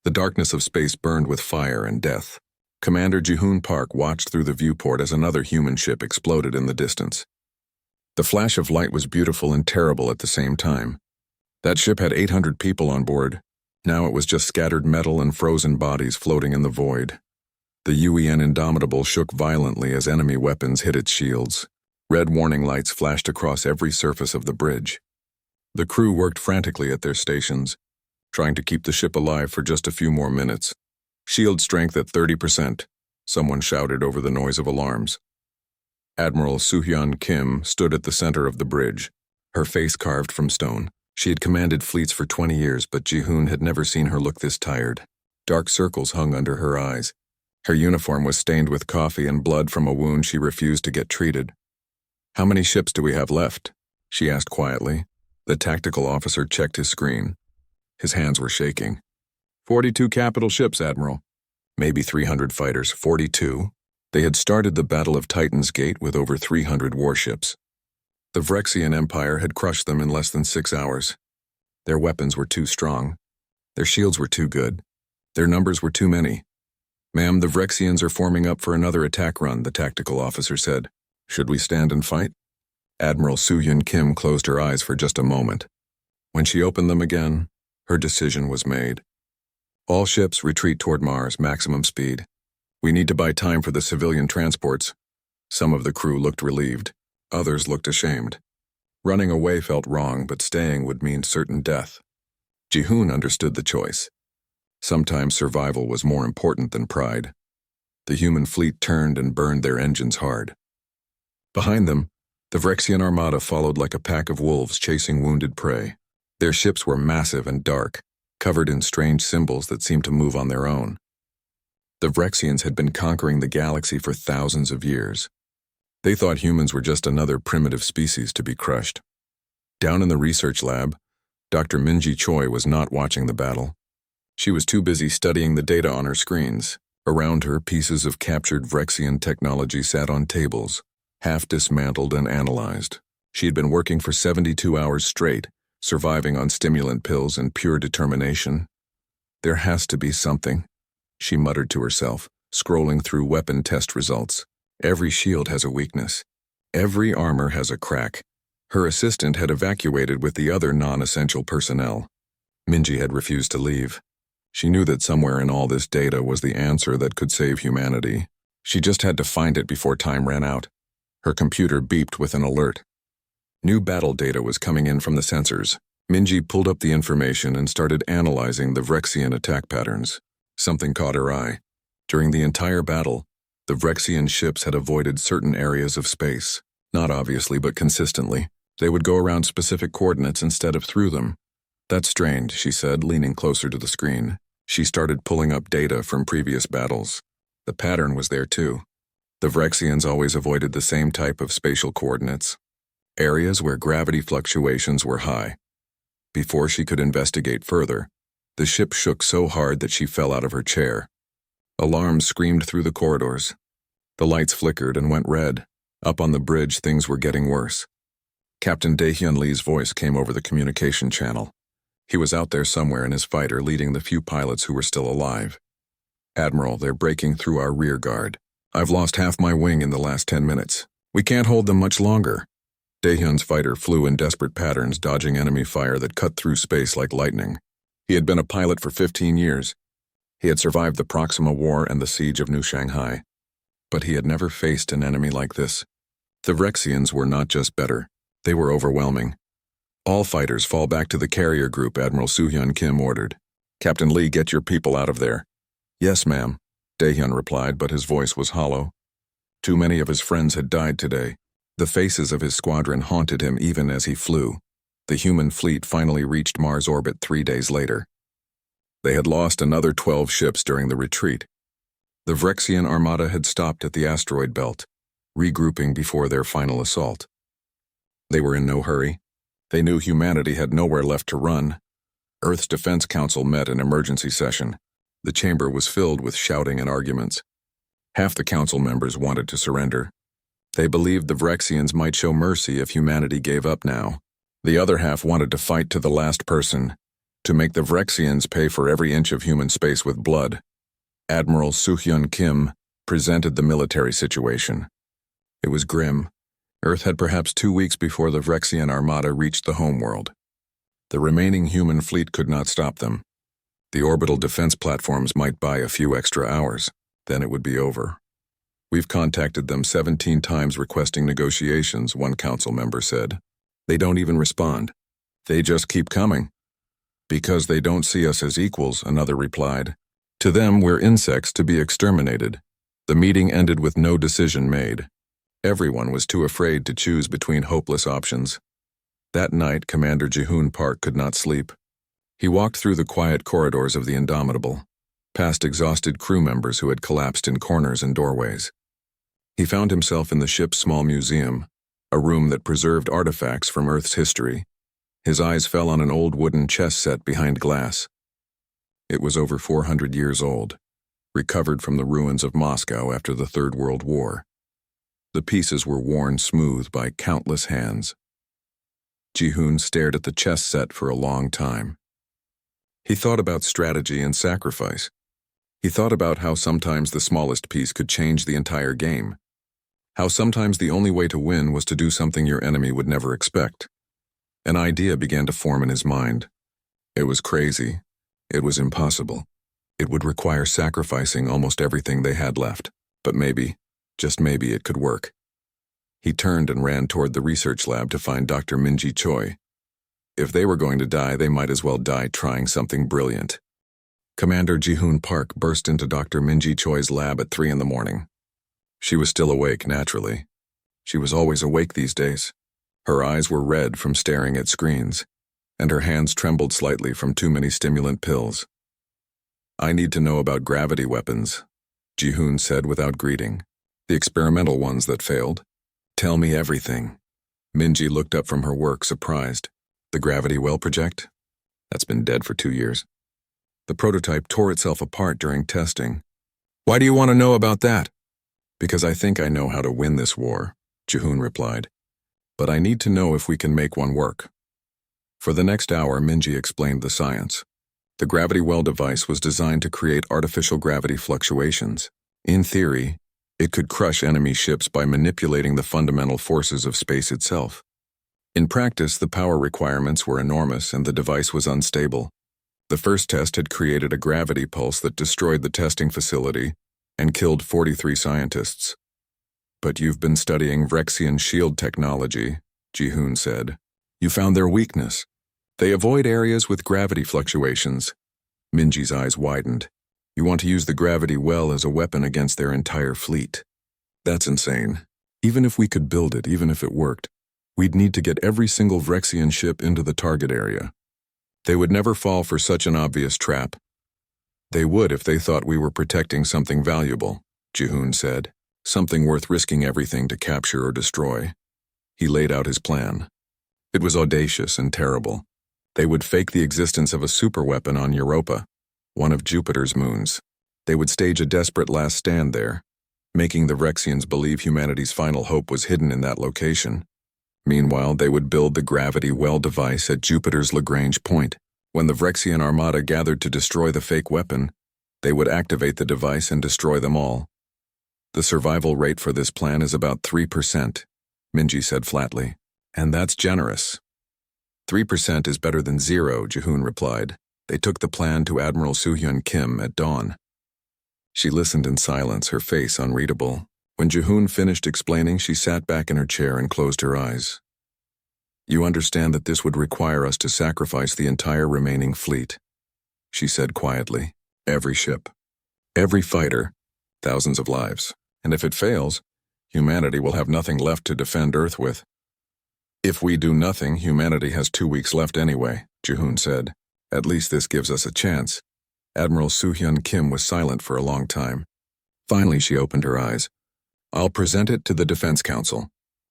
The darkness of space burned with fire and death. Commander Jihoon Park watched through the viewport as another human ship exploded in the distance. The flash of light was beautiful and terrible at the same time. That ship had 800 people on board. Now it was just scattered metal and frozen bodies floating in the void. The UEN Indomitable shook violently as enemy weapons hit its shields. Red warning lights flashed across every surface of the bridge. The crew worked frantically at their stations, trying to keep the ship alive for just a few more minutes. Shield strength at 30%, someone shouted over the noise of alarms. Admiral Soo-hyun Kim stood at the center of the bridge, her face carved from stone. She had commanded fleets for 20 years, but Jihoon had never seen her look this tired. Dark circles hung under her eyes. Her uniform was stained with coffee and blood from a wound she refused to get treated. "How many ships do we have left?" she asked quietly. The tactical officer checked his screen. His hands were shaking. 42 capital ships, Admiral. Maybe 300 fighters. 42? They had started the Battle of Titan's Gate with over 300 warships. The Vrexian Empire had crushed them in less than 6 hours. Their weapons were too strong. Their shields were too good. Their numbers were too many. "Ma'am, the Vrexians are forming up for another attack run," the tactical officer said. "Should we stand and fight?" Admiral Soo-hyun Kim closed her eyes for just a moment. When she opened them again, her decision was made. "All ships retreat toward Mars, maximum speed. We need to buy time for the civilian transports." Some of the crew looked relieved. Others looked ashamed. Running away felt wrong, but staying would mean certain death. Jihoon understood the choice. Sometimes survival was more important than pride. The human fleet turned and burned their engines hard. Behind them, the Vrexian armada followed like a pack of wolves chasing wounded prey. Their ships were massive and dark, covered in strange symbols that seemed to move on their own. The Vrexians had been conquering the galaxy for thousands of years. They thought humans were just another primitive species to be crushed. Down in the research lab, Dr. Minji Choi was not watching the battle. She was too busy studying the data on her screens. Around her, pieces of captured Vrexian technology sat on tables, half dismantled and analyzed. She had been working for 72 hours straight, surviving on stimulant pills and pure determination. "There has to be something," she muttered to herself, scrolling through weapon test results. Every shield has a weakness. Every armor has a crack. Her assistant had evacuated with the other non-essential personnel. Minji had refused to leave. She knew that somewhere in all this data was the answer that could save humanity. She just had to find it before time ran out. Her computer beeped with an alert. New battle data was coming in from the sensors. Minji pulled up the information and started analyzing the Vrexian attack patterns. Something caught her eye. During the entire battle, the Vrexian ships had avoided certain areas of space. Not obviously, but consistently. They would go around specific coordinates instead of through them. "That's strange," she said, leaning closer to the screen. She started pulling up data from previous battles. The pattern was there too. The Vrexians always avoided the same type of spatial coordinates. Areas where gravity fluctuations were high. Before she could investigate further, the ship shook so hard that she fell out of her chair. Alarms screamed through the corridors. The lights flickered and went red. Up on the bridge, things were getting worse. Captain Dae-hyun Lee's voice came over the communication channel. He was out there somewhere in his fighter leading the few pilots who were still alive. "Admiral, they're breaking through our rear guard. I've lost half my wing in the last 10 minutes. We can't hold them much longer." Dae-hyun's fighter flew in desperate patterns, dodging enemy fire that cut through space like lightning. He had been a pilot for 15 years. He had survived the Proxima War and the siege of New Shanghai. But he had never faced an enemy like this. The Vrexians were not just better, they were overwhelming. "All fighters fall back to the carrier group," Admiral Soo-hyun Kim ordered. "Captain Lee, get your people out of there." "Yes, ma'am," Dae-hyun replied, but his voice was hollow. Too many of his friends had died today. The faces of his squadron haunted him even as he flew. The human fleet finally reached Mars orbit 3 days later. They had lost another 12 ships during the retreat. The Vrexian armada had stopped at the asteroid belt, regrouping before their final assault. They were in no hurry. They knew humanity had nowhere left to run. Earth's Defense Council met in emergency session. The chamber was filled with shouting and arguments. Half the council members wanted to surrender. They believed the Vrexians might show mercy if humanity gave up now. The other half wanted to fight to the last person. To make the Vrexians pay for every inch of human space with blood, Admiral Soo-hyun Kim presented the military situation. It was grim. Earth had perhaps 2 weeks before the Vrexian armada reached the homeworld. The remaining human fleet could not stop them. The orbital defense platforms might buy a few extra hours, then it would be over. We've contacted them 17 times requesting negotiations, one council member said. They don't even respond. They just keep coming. Because they don't see us as equals, another replied. To them, we're insects to be exterminated. The meeting ended with no decision made. Everyone was too afraid to choose between hopeless options. That night, Commander Ji-hoon Park could not sleep. He walked through the quiet corridors of the Indomitable, past exhausted crew members who had collapsed in corners and doorways. He found himself in the ship's small museum, a room that preserved artifacts from Earth's history. His eyes fell on an old wooden chess set behind glass. It was over 400 years old, recovered from the ruins of Moscow after the Third World War. The pieces were worn smooth by countless hands. Ji-hoon stared at the chess set for a long time. He thought about strategy and sacrifice. He thought about how sometimes the smallest piece could change the entire game. How sometimes the only way to win was to do something your enemy would never expect. An idea began to form in his mind. It was crazy. It was impossible. It would require sacrificing almost everything they had left. But maybe, just maybe, it could work. He turned and ran toward the research lab to find Dr. Min-ji Choi. If they were going to die, they might as well die trying something brilliant. Commander Ji-hoon Park burst into Dr. Min-ji Choi's lab at 3 in the morning. She was still awake, naturally. She was always awake these days. Her eyes were red from staring at screens, and her hands trembled slightly from too many stimulant pills. I need to know about gravity weapons, Ji-hoon said without greeting. The experimental ones that failed. Tell me everything. Min-ji looked up from her work, surprised. The gravity well project? That's been dead for 2 years. The prototype tore itself apart during testing. Why do you want to know about that? Because I think I know how to win this war, Ji-hoon replied. But I need to know if we can make one work. For the next hour, Min-ji explained the science. The gravity well device was designed to create artificial gravity fluctuations. In theory, it could crush enemy ships by manipulating the fundamental forces of space itself. In practice, the power requirements were enormous and the device was unstable. The first test had created a gravity pulse that destroyed the testing facility and killed 43 scientists. But you've been studying Vrexian shield technology, Ji-hoon said. You found their weakness. They avoid areas with gravity fluctuations. Min-ji's eyes widened. You want to use the gravity well as a weapon against their entire fleet. That's insane. Even if we could build it, even if it worked, we'd need to get every single Vrexian ship into the target area. They would never fall for such an obvious trap. They would if they thought we were protecting something valuable, Ji-hoon said. Something worth risking everything to capture or destroy. He laid out his plan. It was audacious and terrible. They would fake the existence of a superweapon on Europa, one of Jupiter's moons. They would stage a desperate last stand there, making the Vrexians believe humanity's final hope was hidden in that location. Meanwhile, they would build the gravity well device at Jupiter's Lagrange point. When the Vrexian armada gathered to destroy the fake weapon, they would activate the device and destroy them all. The survival rate for this plan is about 3%, Min-ji said flatly. And that's generous. 3% is better than 0, Ji-hoon replied. They took the plan to Admiral Soo-hyun Kim at dawn. She listened in silence, her face unreadable. When Ji-hoon finished explaining, she sat back in her chair and closed her eyes. You understand that this would require us to sacrifice the entire remaining fleet, she said quietly. Every ship, every fighter, thousands of lives. And if it fails, humanity will have nothing left to defend Earth with. If we do nothing, humanity has 2 weeks left anyway, Ji-hoon said. At least this gives us a chance. Admiral Soo-hyun Kim was silent for a long time. Finally, she opened her eyes. I'll present it to the Defense Council,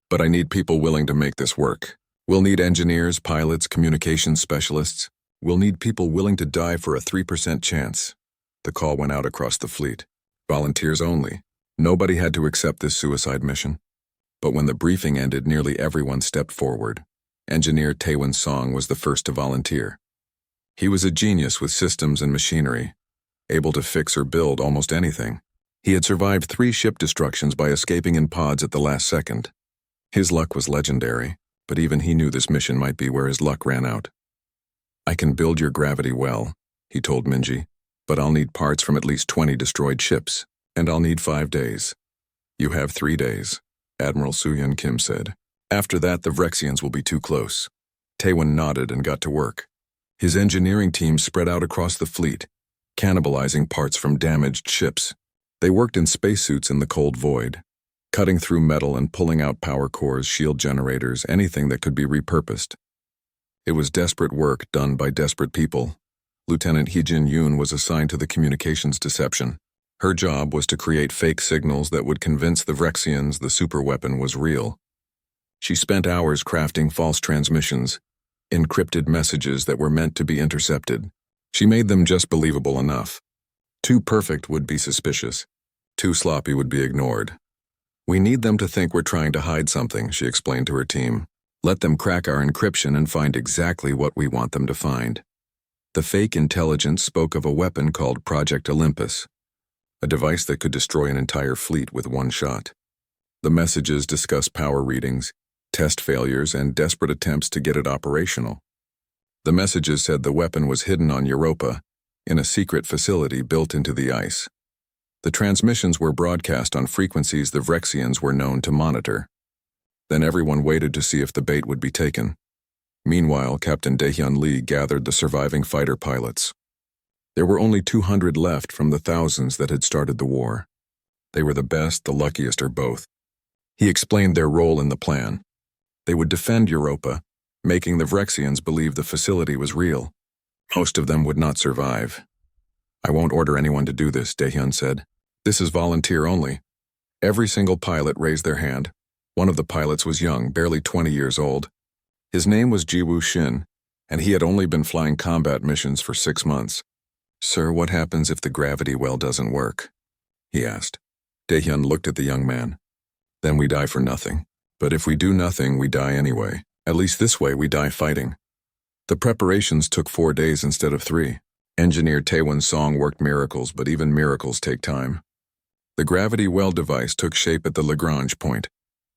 but I need people willing to make this work. We'll need engineers, pilots, communications specialists. We'll need people willing to die for a 3% chance. The call went out across the fleet. Volunteers only. Nobody had to accept this suicide mission. But when the briefing ended, nearly everyone stepped forward. Engineer Taewon Song was the first to volunteer. He was a genius with systems and machinery, able to fix or build almost anything. He had survived 3 ship destructions by escaping in pods at the last second. His luck was legendary, but even he knew this mission might be where his luck ran out. "I can build your gravity well," he told Minji, "but I'll need parts from at least 20 destroyed ships, and I'll need 5 days. "You have 3 days," Admiral Soo-Hyun Kim said. "After that, the Vrexians will be too close." Taewon nodded and got to work. His engineering team spread out across the fleet, cannibalizing parts from damaged ships. They worked in spacesuits in the cold void, cutting through metal and pulling out power cores, shield generators, anything that could be repurposed. It was desperate work done by desperate people. Lieutenant Hee-jin Yoon was assigned to the communications deception. Her job was to create fake signals that would convince the Vrexians the superweapon was real. She spent hours crafting false transmissions, encrypted messages that were meant to be intercepted. She made them just believable enough. Too perfect would be suspicious. Too sloppy would be ignored. "We need them to think we're trying to hide something," she explained to her team. "Let them crack our encryption and find exactly what we want them to find." The fake intelligence spoke of a weapon called Project Olympus, a device that could destroy an entire fleet with one shot. The messages discussed power readings, test failures, and desperate attempts to get it operational. The messages said the weapon was hidden on Europa, in a secret facility built into the ice. The transmissions were broadcast on frequencies the Vrexians were known to monitor. Then everyone waited to see if the bait would be taken. Meanwhile, Captain Daehyun Lee gathered the surviving fighter pilots. There were only 200 left from the thousands that had started the war. They were the best, the luckiest, or both. He explained their role in the plan. They would defend Europa, making the Vrexians believe the facility was real. Most of them would not survive. "I won't order anyone to do this," Daehyun said. "This is volunteer only." Every single pilot raised their hand. One of the pilots was young, barely 20 years old. His name was Ji-woo Shin, and he had only been flying combat missions for 6 months. "Sir, what happens if the gravity well doesn't work?" he asked. Daehyun looked at the young man. "Then we die for nothing. But if we do nothing, we die anyway. At least this way we die fighting." The preparations took 4 days instead of 3. Engineer Taewon's song worked miracles, but even miracles take time. The gravity well device took shape at the Lagrange point,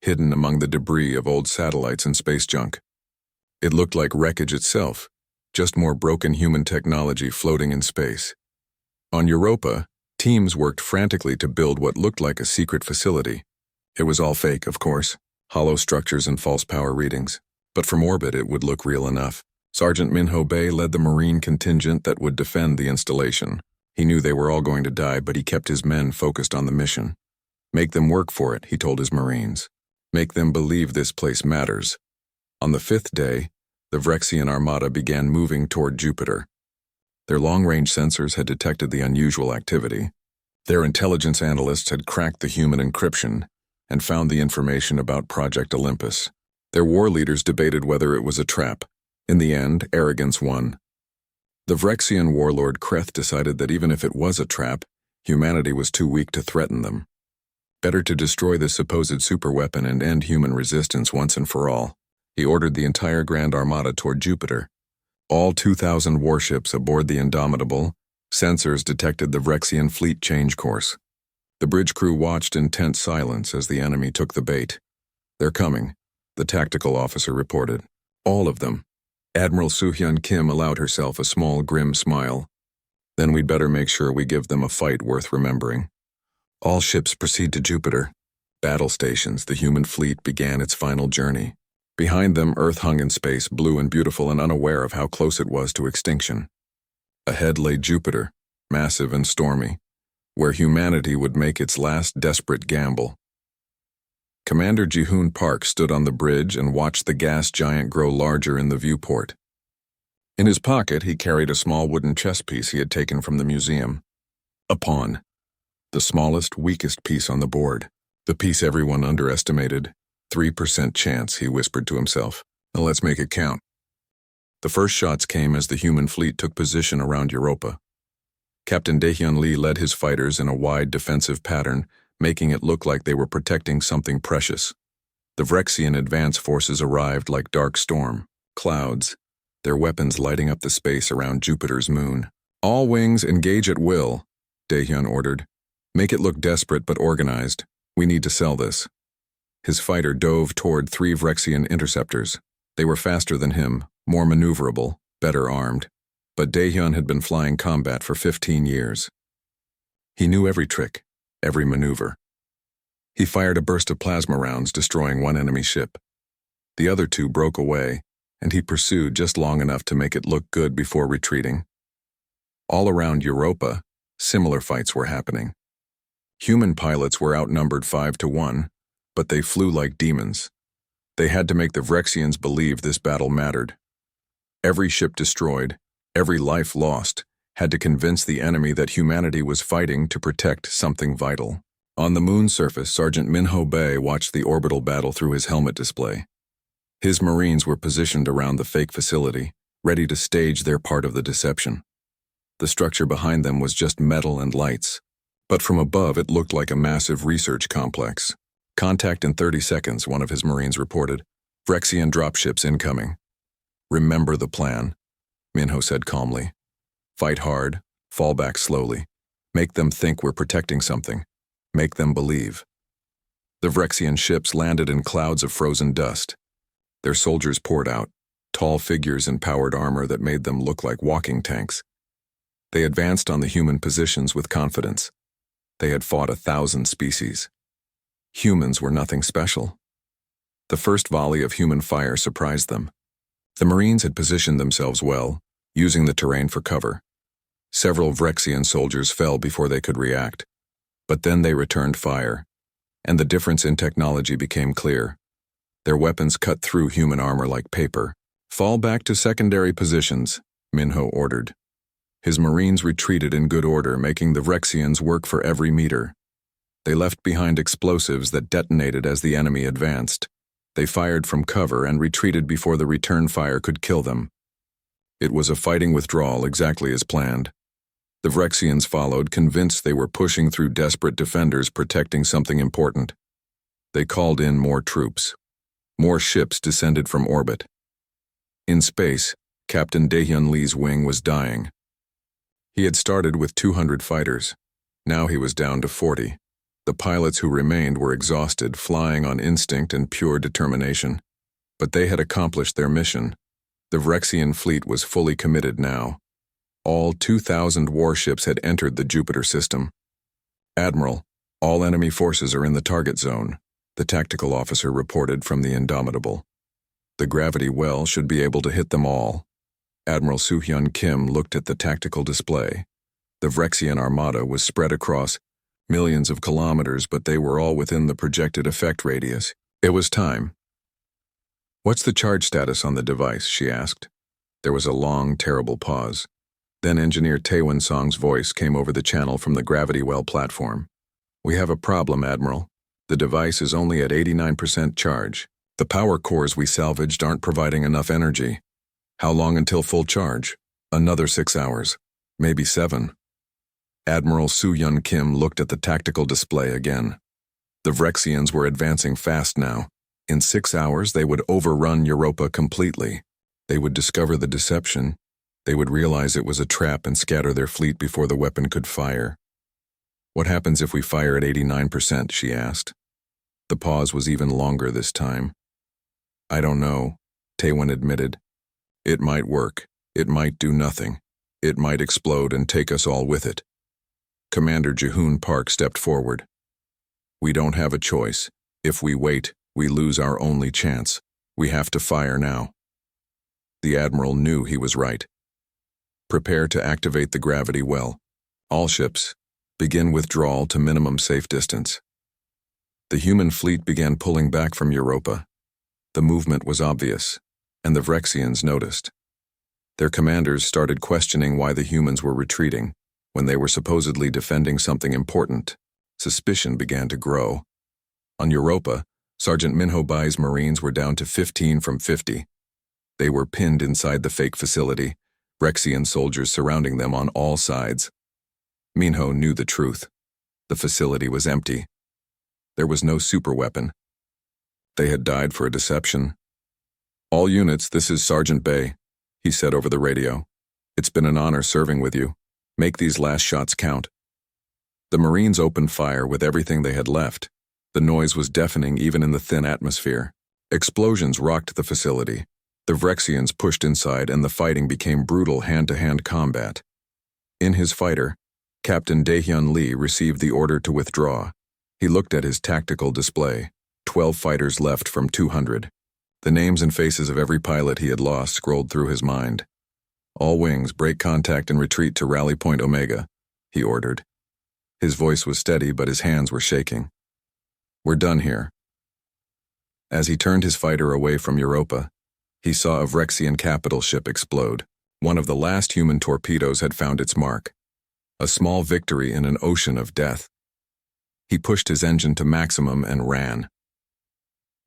hidden among the debris of old satellites and space junk. It looked like wreckage itself, just more broken human technology floating in space. On Europa, teams worked frantically to build what looked like a secret facility. It was all fake, of course, hollow structures and false power readings. But from orbit it would look real enough. Sergeant Min-ho Bae led the Marine contingent that would defend the installation. He knew they were all going to die, but he kept his men focused on the mission. "Make them work for it," he told his Marines. "Make them believe this place matters." On the 5th day, the Vrexian armada began moving toward Jupiter. Their long-range sensors had detected the unusual activity. Their intelligence analysts had cracked the human encryption and found the information about Project Olympus. Their war leaders debated whether it was a trap. In the end, arrogance won. The Vrexian warlord Kreth decided that even if it was a trap, humanity was too weak to threaten them. Better to destroy this supposed superweapon and end human resistance once and for all. He ordered the entire Grand Armada toward Jupiter. All 2,000 warships aboard the Indomitable. Sensors detected the Vrexian fleet change course. The bridge crew watched in tense silence as the enemy took the bait. "They're coming," the tactical officer reported. "All of them." Admiral Soo-Hyun Kim allowed herself a small, grim smile. "Then we'd better make sure we give them a fight worth remembering." All ships proceed to Jupiter. Battle stations, the human fleet began its final journey. Behind them, Earth hung in space, blue and beautiful and unaware of how close it was to extinction. Ahead lay Jupiter, massive and stormy, where humanity would make its last desperate gamble. Commander Ji-hoon Park stood on the bridge and watched the gas giant grow larger in the viewport. In his pocket, he carried a small wooden chess piece he had taken from the museum. A pawn. The smallest, weakest piece on the board. The piece everyone underestimated. 3% chance, he whispered to himself. "Now let's make it count." The first shots came as the human fleet took position around Europa. Captain Daehyun Lee led his fighters in a wide defensive pattern, making it look like they were protecting something precious. The Vrexian advance forces arrived like dark storm, clouds. their weapons lighting up the space around Jupiter's moon. "All wings engage at will," Daehyun ordered. "Make it look desperate but organized. We need to sell this." His fighter dove toward 3 Vrexian interceptors. They were faster than him, more maneuverable, better armed. But Daehyun had been flying combat for 15 years. He knew every trick, every maneuver. He fired a burst of plasma rounds, destroying 1 enemy ship. The other 2 broke away, and he pursued just long enough to make it look good before retreating. All around Europa, similar fights were happening. Human pilots were outnumbered 5 to 1, but they flew like demons. They had to make the Vrexians believe this battle mattered. Every ship destroyed, every life lost, had to convince the enemy that humanity was fighting to protect something vital. On the moon's surface, Sergeant Minho Bay watched the orbital battle through his helmet display. His Marines were positioned around the fake facility, ready to stage their part of the deception. The structure behind them was just metal and lights, but from above it looked like a massive research complex. "Contact in 30 seconds, one of his Marines reported. "Vrexian dropships incoming." "Remember the plan," Minho said calmly. "Fight hard, fall back slowly. Make them think we're protecting something. Make them believe." The Vrexian ships landed in clouds of frozen dust. Their soldiers poured out, tall figures in powered armor that made them look like walking tanks. They advanced on the human positions with confidence. They had fought 1,000 species. Humans were nothing special. The first volley of human fire surprised them. The Marines had positioned themselves well, using the terrain for cover. Several Vrexian soldiers fell before they could react, but then they returned fire, and the difference in technology became clear. Their weapons cut through human armor like paper. "Fall back to secondary positions," Minho ordered. His Marines retreated in good order, making the Vrexians work for every meter. They left behind explosives that detonated as the enemy advanced. They fired from cover and retreated before the return fire could kill them. It was a fighting withdrawal exactly as planned. The Vrexians followed, convinced they were pushing through desperate defenders protecting something important. They called in more troops. More ships descended from orbit. In space, Captain Daehyun Lee's wing was dying. He had started with 200 fighters. Now he was down to 40. The pilots who remained were exhausted, flying on instinct and pure determination. But they had accomplished their mission. The Vrexian fleet was fully committed now. All 2,000 warships had entered the Jupiter system. "Admiral, all enemy forces are in the target zone," the tactical officer reported from the Indomitable. "The gravity well should be able to hit them all." Admiral Soo-hyun Kim looked at the tactical display. The Vrexian armada was spread across millions of kilometers, but they were all within the projected effect radius. It was time. "What's the charge status on the device?" she asked. There was a long, terrible pause. Then Engineer Taewon Song's voice came over the channel from the gravity well platform. "We have a problem, Admiral. The device is only at 89% charge. The power cores we salvaged aren't providing enough energy. How long until full charge? Another 6 hours. Maybe 7. Admiral Soo-hyun Kim looked at the tactical display again. The Vrexians were advancing fast now. In 6 hours, they would overrun Europa completely. They would discover the deception. They would realize it was a trap and scatter their fleet before the weapon could fire. "What happens if we fire at 89%, she asked. The pause was even longer this time. "I don't know," Taewon admitted. "It might work. It might do nothing. It might explode and take us all with it." Commander Jihoon Park stepped forward. "We don't have a choice. If we wait, we lose our only chance. We have to fire now." The Admiral knew he was right. "Prepare to activate the gravity well. All ships, begin withdrawal to minimum safe distance." The human fleet began pulling back from Europa. The movement was obvious, and the Vrexians noticed. Their commanders started questioning why the humans were retreating, when they were supposedly defending something important. Suspicion began to grow. On Europa, Sergeant Minho Bai's Marines were down to 15 from 50. They were pinned inside the fake facility, Vrexian soldiers surrounding them on all sides. Minho knew the truth. The facility was empty. There was no superweapon. They had died for a deception. "All units, this is Sergeant Bay," he said over the radio. "It's been an honor serving with you. Make these last shots count." The Marines opened fire with everything they had left. The noise was deafening even in the thin atmosphere. Explosions rocked the facility. The Vrexians pushed inside and the fighting became brutal hand-to-hand combat. In his fighter, Captain Daehyun Lee received the order to withdraw. He looked at his tactical display. 12 fighters left from 200. The names and faces of every pilot he had lost scrolled through his mind. "All wings, break contact and retreat to Rally Point Omega," he ordered. His voice was steady, but his hands were shaking. "We're done here." As he turned his fighter away from Europa, he saw a Vrexian capital ship explode. One of the last human torpedoes had found its mark. A small victory in an ocean of death. He pushed his engine to maximum and ran.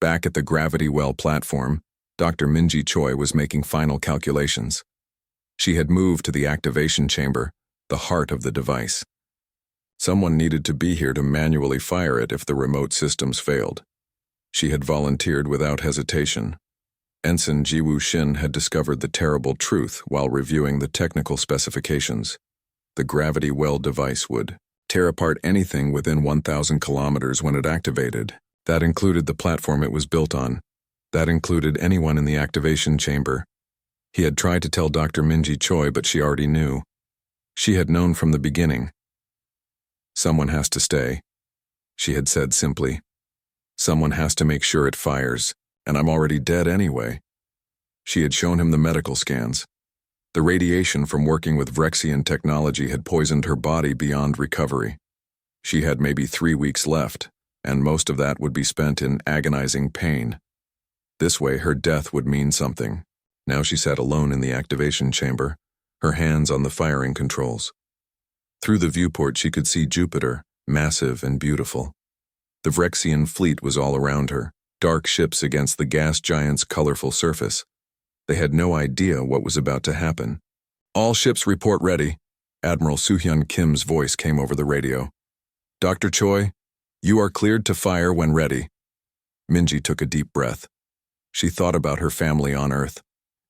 Back at the gravity well platform, Dr. Minji Choi was making final calculations. She had moved to the activation chamber, the heart of the device. Someone needed to be here to manually fire it if the remote systems failed. She had volunteered without hesitation. Ensign Jiwoo Shin had discovered the terrible truth while reviewing the technical specifications. The gravity well device would tear apart anything within 1,000 kilometers when it activated. That included the platform it was built on. That included anyone in the activation chamber. He had tried to tell Dr. Minji Choi, but she already knew. She had known from the beginning. "Someone has to stay," she had said simply. "Someone has to make sure it fires, and I'm already dead anyway." She had shown him the medical scans. The radiation from working with Vrexian technology had poisoned her body beyond recovery. She had maybe 3 weeks left, and most of that would be spent in agonizing pain. This way, her death would mean something. Now she sat alone in the activation chamber, her hands on the firing controls. Through the viewport, she could see Jupiter, massive and beautiful. The Vrexian fleet was all around her, dark ships against the gas giant's colorful surface. They had no idea what was about to happen. "All ships report ready," Admiral Soo-hyun Kim's voice came over the radio. "Dr. Choi, you are cleared to fire when ready." Minji took a deep breath. She thought about her family on Earth.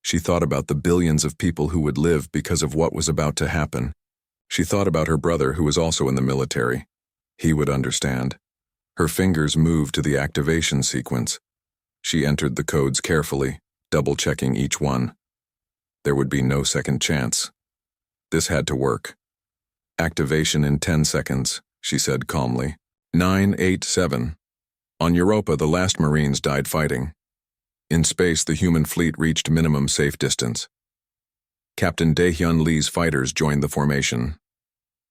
She thought about the billions of people who would live because of what was about to happen. She thought about her brother who was also in the military. He would understand. Her fingers moved to the activation sequence. She entered the codes carefully, double-checking each one. There would be no second chance. This had to work. "Activation in 10 seconds, she said calmly. 9, 8, 7. On Europa, the last Marines died fighting. In space, the human fleet reached minimum safe distance. Captain Daehyun Lee's fighters joined the formation.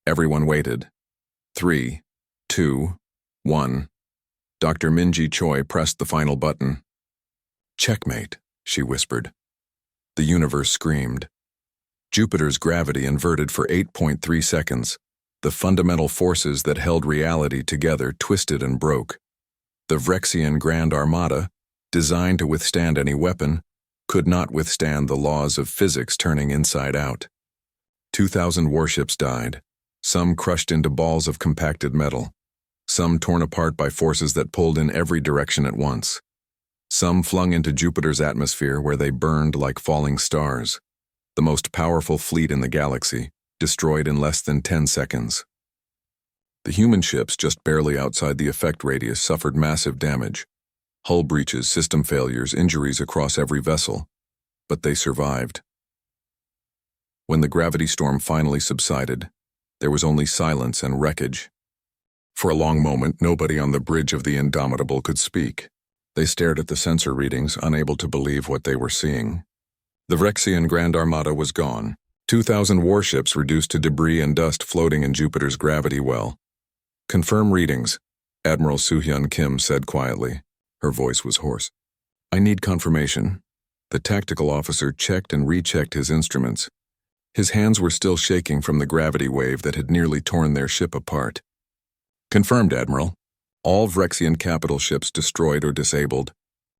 Everyone waited. 3, 2, 1. Dr. Minji Choi pressed the final button. "Checkmate," she whispered. The universe screamed. Jupiter's gravity inverted for 8.3 seconds. The fundamental forces that held reality together twisted and broke. The Vrexian Grand Armada, designed to withstand any weapon, could not withstand the laws of physics turning inside out. 2,000 warships died, some crushed into balls of compacted metal, some torn apart by forces that pulled in every direction at once, some flung into Jupiter's atmosphere where they burned like falling stars. The most powerful fleet in the galaxy, destroyed in less than 10 seconds. The human ships just barely outside the effect radius suffered massive damage. Hull breaches, system failures, injuries across every vessel. But they survived. When the gravity storm finally subsided, there was only silence and wreckage. For a long moment, nobody on the bridge of the Indomitable could speak. They stared at the sensor readings, unable to believe what they were seeing. The Vrexian Grand Armada was gone. 2,000 warships reduced to debris and dust floating in Jupiter's gravity well. "Confirm readings," Admiral Soo-hyun Kim said quietly. Her voice was hoarse. "I need confirmation." The tactical officer checked and rechecked his instruments. His hands were still shaking from the gravity wave that had nearly torn their ship apart. "Confirmed, Admiral. All Vrexian capital ships destroyed or disabled.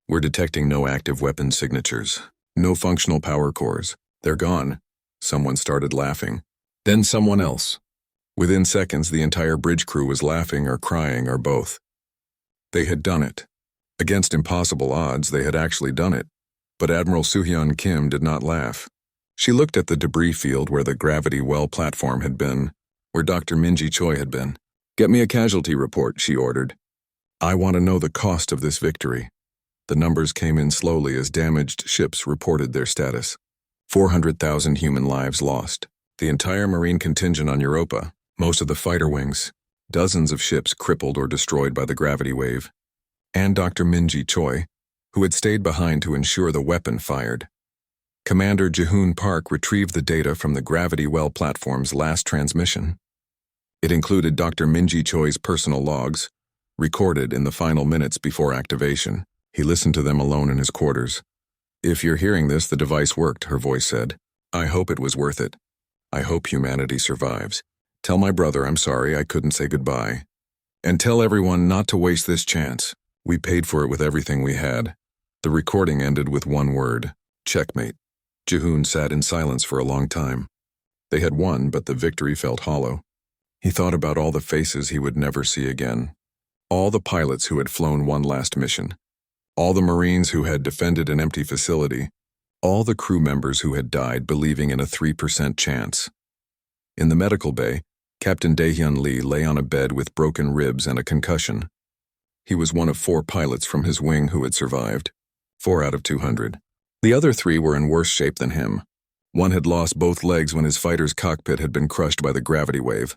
We're detecting no active weapon signatures. No functional power cores. They're gone." Someone started laughing. Then someone else. Within seconds, the entire bridge crew was laughing or crying or both. They had done it. Against impossible odds, they had actually done it. But Admiral Soo-hyun Kim did not laugh. She looked at the debris field where the gravity well platform had been, where Dr. Minji Choi had been. "Get me a casualty report," she ordered. "I want to know the cost of this victory." The numbers came in slowly as damaged ships reported their status. 400,000 human lives lost. The entire Marine contingent on Europa, most of the fighter wings, dozens of ships crippled or destroyed by the gravity wave, and Dr. Minji Choi, who had stayed behind to ensure the weapon fired. Commander Ji-hoon Park retrieved the data from the gravity well platform's last transmission. It included Dr. Minji Choi's personal logs, recorded in the final minutes before activation. He listened to them alone in his quarters. "If you're hearing this, the device worked," her voice said. "I hope it was worth it. I hope humanity survives. Tell my brother I'm sorry I couldn't say goodbye. And tell everyone not to waste this chance. We paid for it with everything we had." The recording ended with one word: checkmate. Ji-hoon sat in silence for a long time. They had won, but the victory felt hollow. He thought about all the faces he would never see again. All the pilots who had flown one last mission. All the Marines who had defended an empty facility. All the crew members who had died believing in a 3% chance. In the medical bay, Captain Dae-hyun Lee lay on a bed with broken ribs and a concussion. He was one of 4 pilots from his wing who had survived. 4 out of 200. The other 3 were in worse shape than him. One had lost both legs when his fighter's cockpit had been crushed by the gravity wave.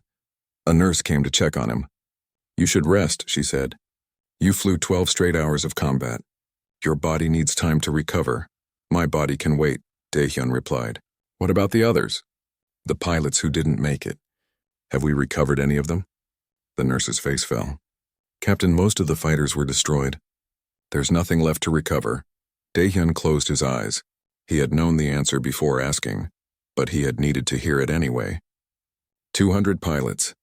A nurse came to check on him. "You should rest," she said. "You flew 12 straight hours of combat. Your body needs time to recover." "My body can wait," Dae-hyun replied. "What about the others?" "The pilots who didn't make it. Have we recovered any of them?" The nurse's face fell. "Captain, most of the fighters were destroyed. There's nothing left to recover." Dae-hyun closed his eyes. He had known the answer before asking, but he had needed to hear it anyway. 200 pilots.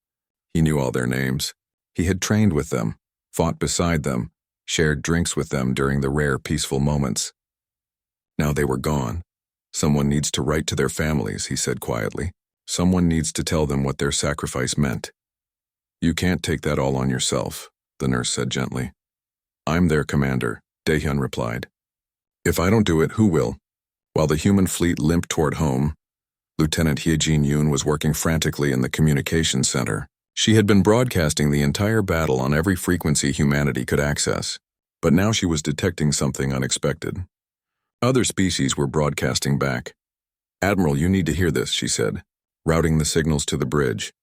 He knew all their names. He had trained with them, fought beside them, shared drinks with them during the rare peaceful moments. Now they were gone. "Someone needs to write to their families," he said quietly. "Someone needs to tell them what their sacrifice meant." "You can't take that all on yourself," the nurse said gently. "I'm their commander," Dae-hyun replied. "If I don't do it, who will?" While the human fleet limped toward home, Lieutenant Hye-jin-yoon was working frantically in the communications center. She had been broadcasting the entire battle on every frequency humanity could access, but now she was detecting something unexpected. Other species were broadcasting back. "Admiral, you need to hear this," she said, routing the signals to the bridge.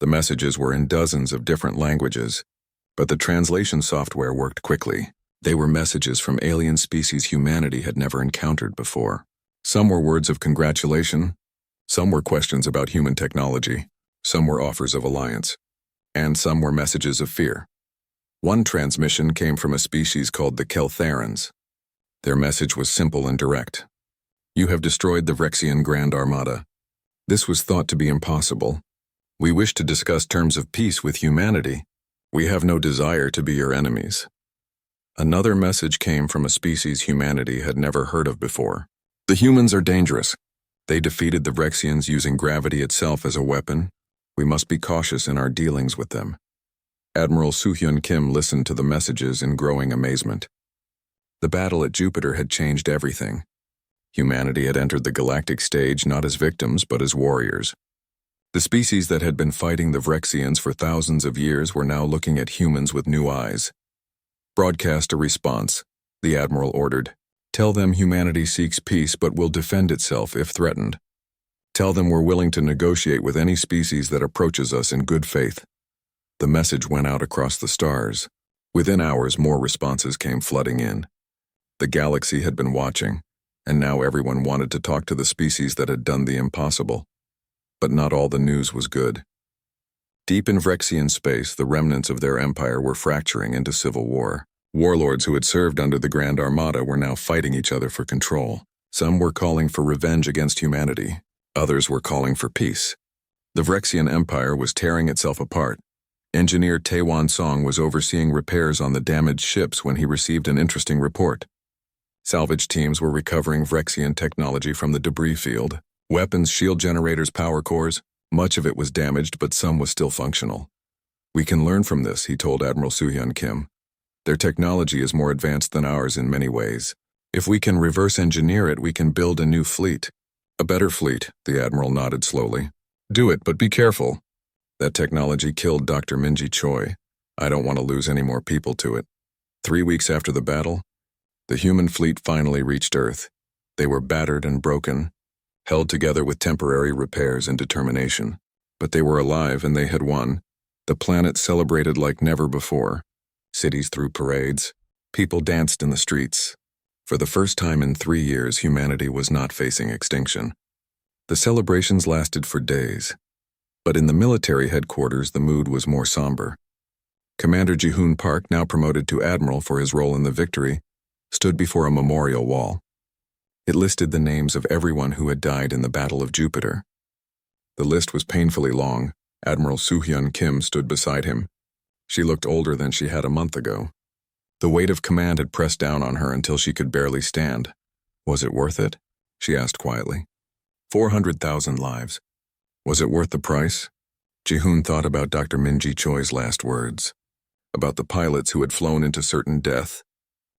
The messages were in dozens of different languages, but the translation software worked quickly. They were messages from alien species humanity had never encountered before. Some were words of congratulation, some were questions about human technology, some were offers of alliance, and some were messages of fear. One transmission came from a species called the Keltharans. Their message was simple and direct. "You have destroyed the Vrexian Grand Armada. This was thought to be impossible. We wish to discuss terms of peace with humanity. We have no desire to be your enemies." Another message came from a species humanity had never heard of before. "The humans are dangerous. They defeated the Vrexians using gravity itself as a weapon. We must be cautious in our dealings with them." Admiral Soo-hyun Kim listened to the messages in growing amazement. The battle at Jupiter had changed everything. Humanity had entered the galactic stage not as victims but as warriors. The species that had been fighting the Vrexians for thousands of years were now looking at humans with new eyes. "Broadcast a response," the Admiral ordered. "Tell them humanity seeks peace but will defend itself if threatened. Tell them we're willing to negotiate with any species that approaches us in good faith." The message went out across the stars. Within hours, more responses came flooding in. The galaxy had been watching, and now everyone wanted to talk to the species that had done the impossible. But not all the news was good. Deep in Vrexian space, the remnants of their empire were fracturing into civil war. Warlords who had served under the Grand Armada were now fighting each other for control. Some were calling for revenge against humanity. Others were calling for peace. The Vrexian Empire was tearing itself apart. Engineer Taewon Song was overseeing repairs on the damaged ships when he received an interesting report. Salvage teams were recovering Vrexian technology from the debris field. Weapons, shield generators, power cores. Much of it was damaged, but some was still functional. "We can learn from this," he told Admiral Soo-hyun Kim. "Their technology is more advanced than ours in many ways. If we can reverse engineer it, we can build a new fleet. A better fleet, the Admiral nodded slowly. Do it, but be careful. That technology killed Dr. Minji Choi. I don't want to lose any more people to it. 3 weeks after the battle, the human fleet finally reached Earth. They were battered and broken, held together with temporary repairs and determination. But they were alive and they had won. The planet celebrated like never before. Cities threw parades. People danced in the streets. For the first time in 3 years, humanity was not facing extinction. The celebrations lasted for days. But in the military headquarters, the mood was more somber. Commander Ji-hoon Park, now promoted to Admiral for his role in the victory, stood before a memorial wall. It listed the names of everyone who had died in the Battle of Jupiter. The list was painfully long. Admiral Soo-hyun Kim stood beside him. She looked older than she had a month ago. The weight of command had pressed down on her until she could barely stand. Was it worth it? She asked quietly. 400,000 lives. Was it worth the price? Ji-hoon thought about Dr. Minji Choi's last words. About the pilots who had flown into certain death.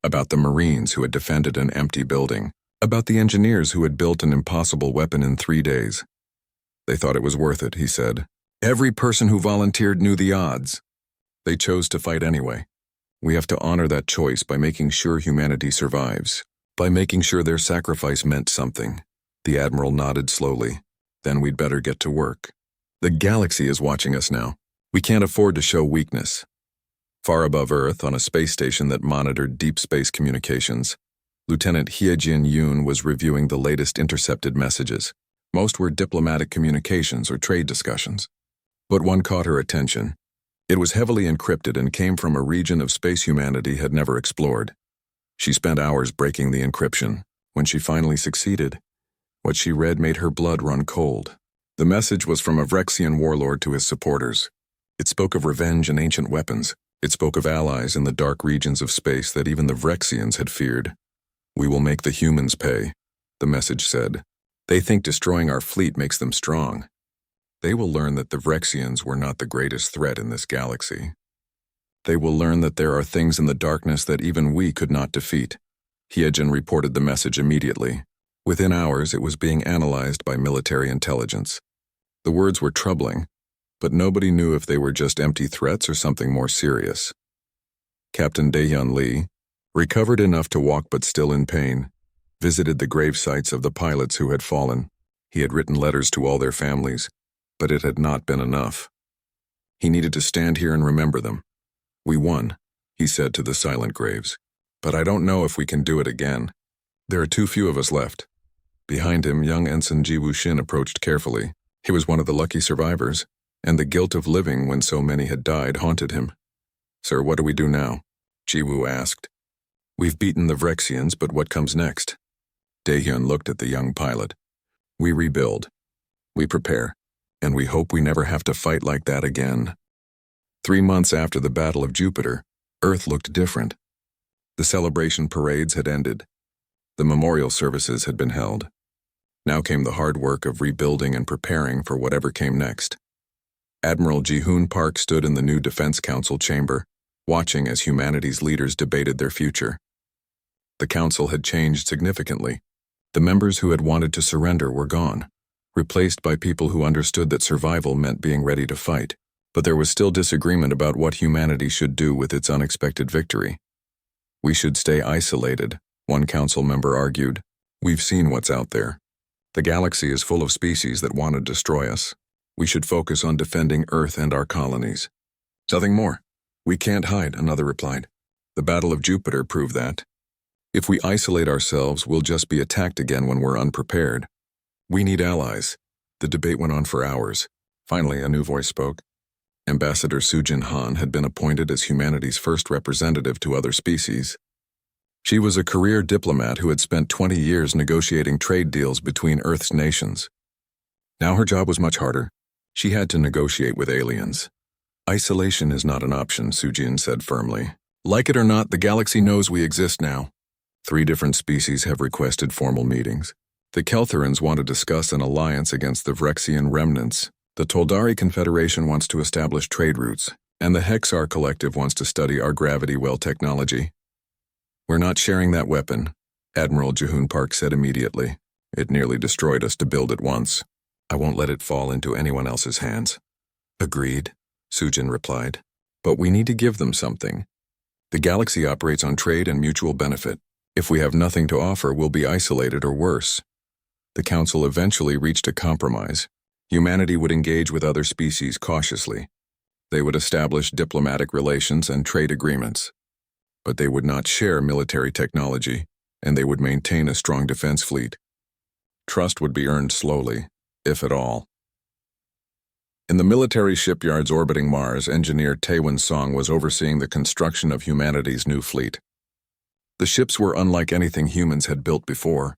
About the Marines who had defended an empty building. About the engineers who had built an impossible weapon in 3 days. They thought it was worth it, he said. Every person who volunteered knew the odds. They chose to fight anyway. We have to honor that choice by making sure humanity survives, by making sure their sacrifice meant something. The Admiral nodded slowly. Then we'd better get to work. The galaxy is watching us now. We can't afford to show weakness. Far above Earth, on a space station that monitored deep space communications, Lieutenant Hyejin Yoon was reviewing the latest intercepted messages. Most were diplomatic communications or trade discussions. But one caught her attention. It was heavily encrypted and came from a region of space humanity had never explored. She spent hours breaking the encryption. When she finally succeeded, what she read made her blood run cold. The message was from a Vrexian warlord to his supporters. It spoke of revenge and ancient weapons. It spoke of allies in the dark regions of space that even the Vrexians had feared. We will make the humans pay, the message said. They think destroying our fleet makes them strong. They will learn that the Vrexians were not the greatest threat in this galaxy. They will learn that there are things in the darkness that even we could not defeat. Hyejin reported the message immediately. Within hours, it was being analyzed by military intelligence. The words were troubling, but nobody knew if they were just empty threats or something more serious. Captain Daehyun Lee, recovered enough to walk but still in pain, visited the grave sites of the pilots who had fallen. He had written letters to all their families, but it had not been enough. He needed to stand here and remember them. We won, he said to the silent graves, but I don't know if we can do it again. There are too few of us left. Behind him, young Ensign Ji Woo-shin approached carefully. He was one of the lucky survivors, and the guilt of living when so many had died haunted him. Sir, what do we do now? Ji Woo asked. We've beaten the Vrexians, but what comes next? Daehyun looked at the young pilot. We rebuild. We prepare. And we hope we never have to fight like that again. 3 months after the Battle of Jupiter, Earth looked different. The celebration parades had ended. The memorial services had been held. Now came the hard work of rebuilding and preparing for whatever came next. Admiral Ji-hoon Park stood in the new Defense Council chamber, watching as humanity's leaders debated their future. The council had changed significantly. The members who had wanted to surrender were gone, replaced by people who understood that survival meant being ready to fight. But there was still disagreement about what humanity should do with its unexpected victory. We should stay isolated, one council member argued. We've seen what's out there. The galaxy is full of species that want to destroy us. We should focus on defending Earth and our colonies. Nothing more. We can't hide, another replied. The Battle of Jupiter proved that. If we isolate ourselves, we'll just be attacked again when we're unprepared. We need allies. The debate went on for hours. Finally, a new voice spoke. Ambassador Soo-jin Han had been appointed as humanity's first representative to other species. She was a career diplomat who had spent 20 years negotiating trade deals between Earth's nations. Now her job was much harder. She had to negotiate with aliens. Isolation is not an option, Soo-jin said firmly. Like it or not, the galaxy knows we exist now. 3 different species have requested formal meetings. The Keltherans want to discuss an alliance against the Vrexian remnants. The Toldari Confederation wants to establish trade routes, and the Hexar Collective wants to study our gravity well technology. We're not sharing that weapon, Admiral Ji-hoon Park said immediately. It nearly destroyed us to build it once. I won't let it fall into anyone else's hands. Agreed, Sujin replied. But we need to give them something. The galaxy operates on trade and mutual benefit. If we have nothing to offer, we'll be isolated or worse. The Council eventually reached a compromise. Humanity would engage with other species cautiously. They would establish diplomatic relations and trade agreements. But they would not share military technology, and they would maintain a strong defense fleet. Trust would be earned slowly, if at all. In the military shipyards orbiting Mars, engineer Taewon Song was overseeing the construction of humanity's new fleet. The ships were unlike anything humans had built before.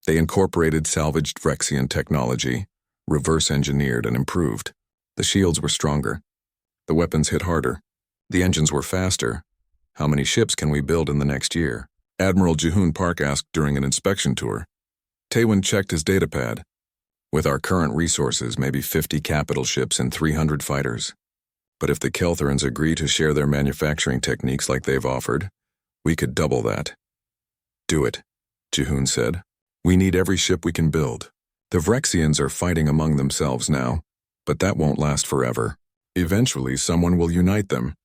They incorporated salvaged Vrexian technology, reverse-engineered and improved. The shields were stronger. The weapons hit harder. The engines were faster. How many ships can we build in the next year? Admiral Ji-hoon Park asked during an inspection tour. Taewon checked his datapad. With our current resources, maybe 50 capital ships and 300 fighters. But if the Keltherans agree to share their manufacturing techniques like they've offered, we could double that. Do it, Ji-hoon said. We need every ship we can build. The Vrexians are fighting among themselves now, but that won't last forever. Eventually, someone will unite them.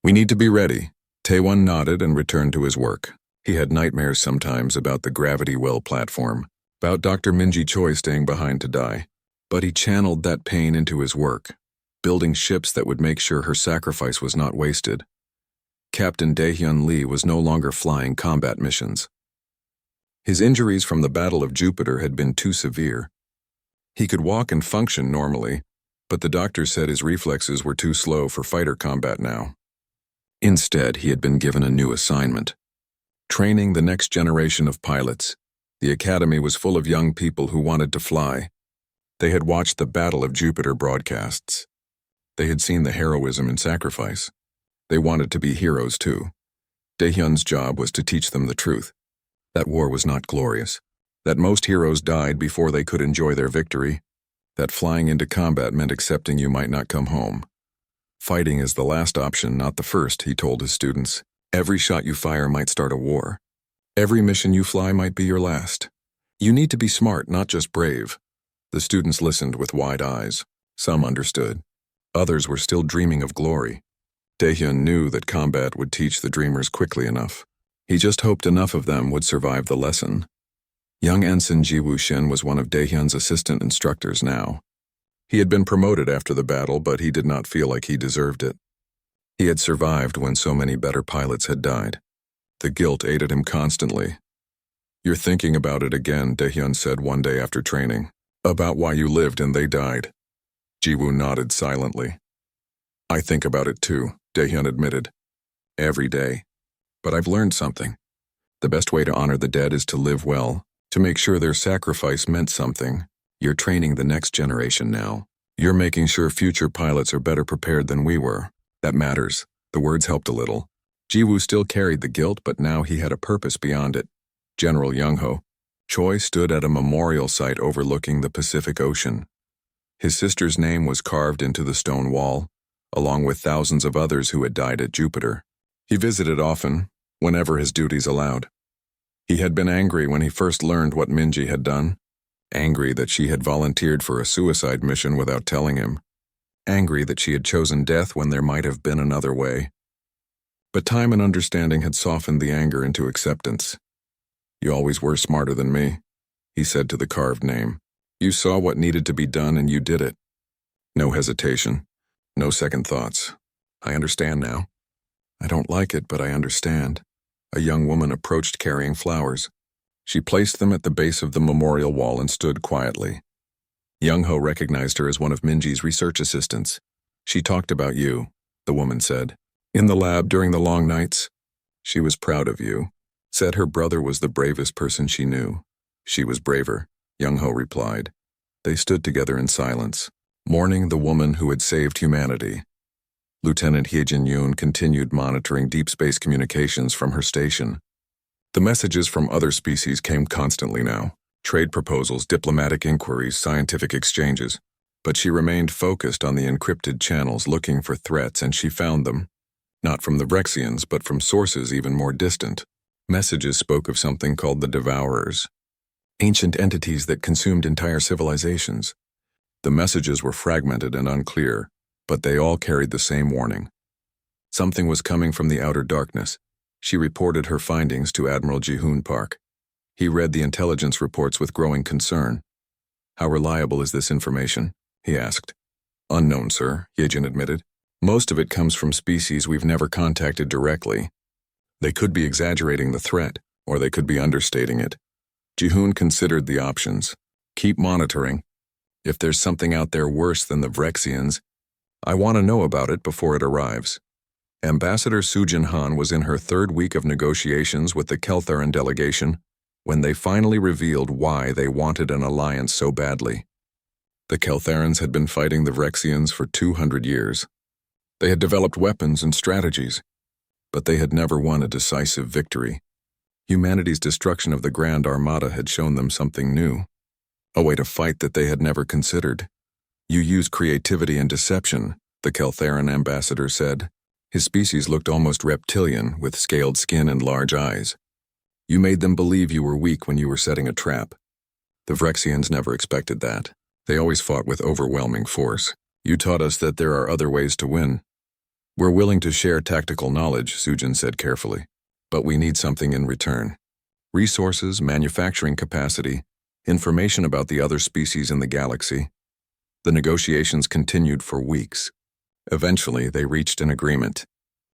We need to be ready. Taewon nodded and returned to his work. He had nightmares sometimes about the Gravity Well platform, about Dr. Minji Choi staying behind to die. But he channeled that pain into his work, building ships that would make sure her sacrifice was not wasted. Captain Daehyun Lee was no longer flying combat missions. His injuries from the Battle of Jupiter had been too severe. He could walk and function normally, but the doctor said his reflexes were too slow for fighter combat now. Instead, he had been given a new assignment: training the next generation of pilots. The academy was full of young people who wanted to fly. They had watched the Battle of Jupiter broadcasts. They had seen the heroism and sacrifice. They wanted to be heroes too. Daehyun's job was to teach them the truth. That war was not glorious. That most heroes died before they could enjoy their victory. That flying into combat meant accepting you might not come home. Fighting is the last option, not the first, he told his students. Every shot you fire might start a war. Every mission you fly might be your last. You need to be smart, not just brave. The students listened with wide eyes. Some understood. Others were still dreaming of glory. Daehyun knew that combat would teach the dreamers quickly enough. He just hoped enough of them would survive the lesson. Young Ensign Ji Woo-shin was one of Daehyun's assistant instructors now. He had been promoted after the battle, but he did not feel like he deserved it. He had survived when so many better pilots had died. The guilt ate at him constantly. You're thinking about it again, Daehyun said one day after training. About why you lived and they died. Ji-woo nodded silently. I think about it too, Daehyun admitted. Every day. But I've learned something. The best way to honor the dead is to live well, to make sure their sacrifice meant something. You're training the next generation now. You're making sure future pilots are better prepared than we were. That matters. The words helped a little. Ji-woo still carried the guilt, but now he had a purpose beyond it. General Young-ho Choi stood at a memorial site overlooking the Pacific Ocean. His sister's name was carved into the stone wall, along with thousands of others who had died at Jupiter. He visited often, whenever his duties allowed. He had been angry when he first learned what Minji had done. Angry that she had volunteered for a suicide mission without telling him. Angry that she had chosen death when there might have been another way. But time and understanding had softened the anger into acceptance. You always were smarter than me, he said to the carved name. You saw what needed to be done and you did it. No hesitation, no second thoughts. I understand now. I don't like it, but I understand. A young woman approached carrying flowers. She placed them at the base of the memorial wall and stood quietly. Young-ho recognized her as one of Minji's research assistants. She talked about you, the woman said. In the lab during the long nights. She was proud of you. Said her brother was the bravest person she knew. She was braver, Young-ho replied. They stood together in silence, mourning the woman who had saved humanity. Lieutenant Hye Jin-yoon continued monitoring deep space communications from her station. The messages from other species came constantly now. Trade proposals, diplomatic inquiries, scientific exchanges. But she remained focused on the encrypted channels looking for threats, and she found them. Not from the Vrexians, but from sources even more distant. Messages spoke of something called the Devourers. ancient entities that consumed entire civilizations. The messages were fragmented and unclear, but they all carried the same warning. Something was coming from the outer darkness. She reported her findings to Admiral Ji-hoon Park. He read the intelligence reports with growing concern. "How reliable is this information?" he asked. "Unknown, sir," Yejin admitted. "Most of it comes from species we've never contacted directly. They could be exaggerating the threat, or they could be understating it." Ji-hoon considered the options. "Keep monitoring. If there's something out there worse than the Vrexians, I want to know about it before it arrives." Ambassador Soo-jin Han was in her third week of negotiations with the Keltharan delegation when they finally revealed why they wanted an alliance so badly. The Keltharans had been fighting the Vrexians for 200 years. They had developed weapons and strategies, but they had never won a decisive victory. Humanity's destruction of the Grand Armada had shown them something new, a way to fight that they had never considered. "You use creativity and deception," the Keltharan ambassador said. His species looked almost reptilian, with scaled skin and large eyes. "You made them believe you were weak when you were setting a trap. The Vrexians never expected that. They always fought with overwhelming force. You taught us that there are other ways to win. We're willing to share tactical knowledge," Soo-jin said carefully, "but we need something in return. Resources, manufacturing capacity, information about the other species in the galaxy." The negotiations continued for weeks. Eventually, they reached an agreement.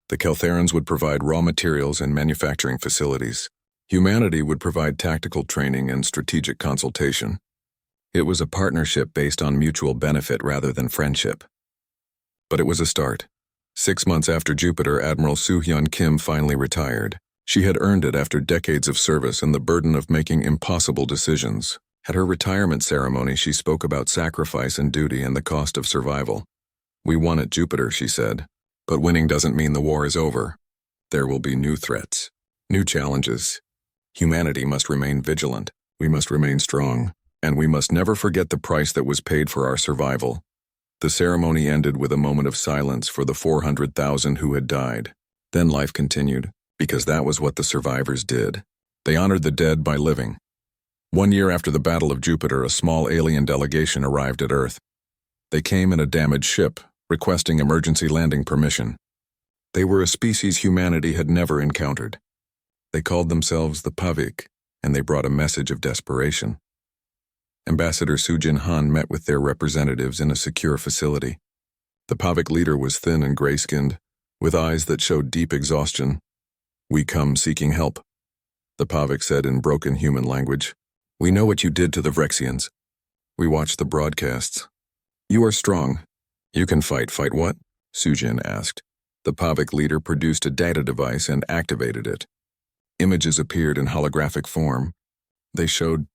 The Keltharans would provide raw materials and manufacturing facilities. Humanity would provide tactical training and strategic consultation. It was a partnership based on mutual benefit rather than friendship. But it was a start. 6 months after Jupiter, Admiral Soo-hyun Kim finally retired. She had earned it after decades of service and the burden of making impossible decisions. At her retirement ceremony, she spoke about sacrifice and duty and the cost of survival. "We won at Jupiter," she said, "but winning doesn't mean the war is over. There will be new threats, new challenges. Humanity must remain vigilant. We must remain strong, and we must never forget the price that was paid for our survival." The ceremony ended with a moment of silence for the 400,000 who had died. Then life continued, because that was what the survivors did. They honored the dead by living. 1 year after the Battle of Jupiter, a small alien delegation arrived at Earth. They came in a damaged ship, requesting emergency landing permission. They were a species humanity had never encountered. They called themselves the Pavik, and they brought a message of desperation. Ambassador Soo-jin Han met with their representatives in a secure facility. The Pavik leader was thin and gray-skinned, with eyes that showed deep exhaustion. "We come seeking help," the Pavik said in broken human language. "We know what you did to the Vrexians. We watched the broadcasts. You are strong. You can fight." "Fight what?" Soo-jin asked. The Pavik leader produced a data device and activated it. Images appeared in holographic form. They showed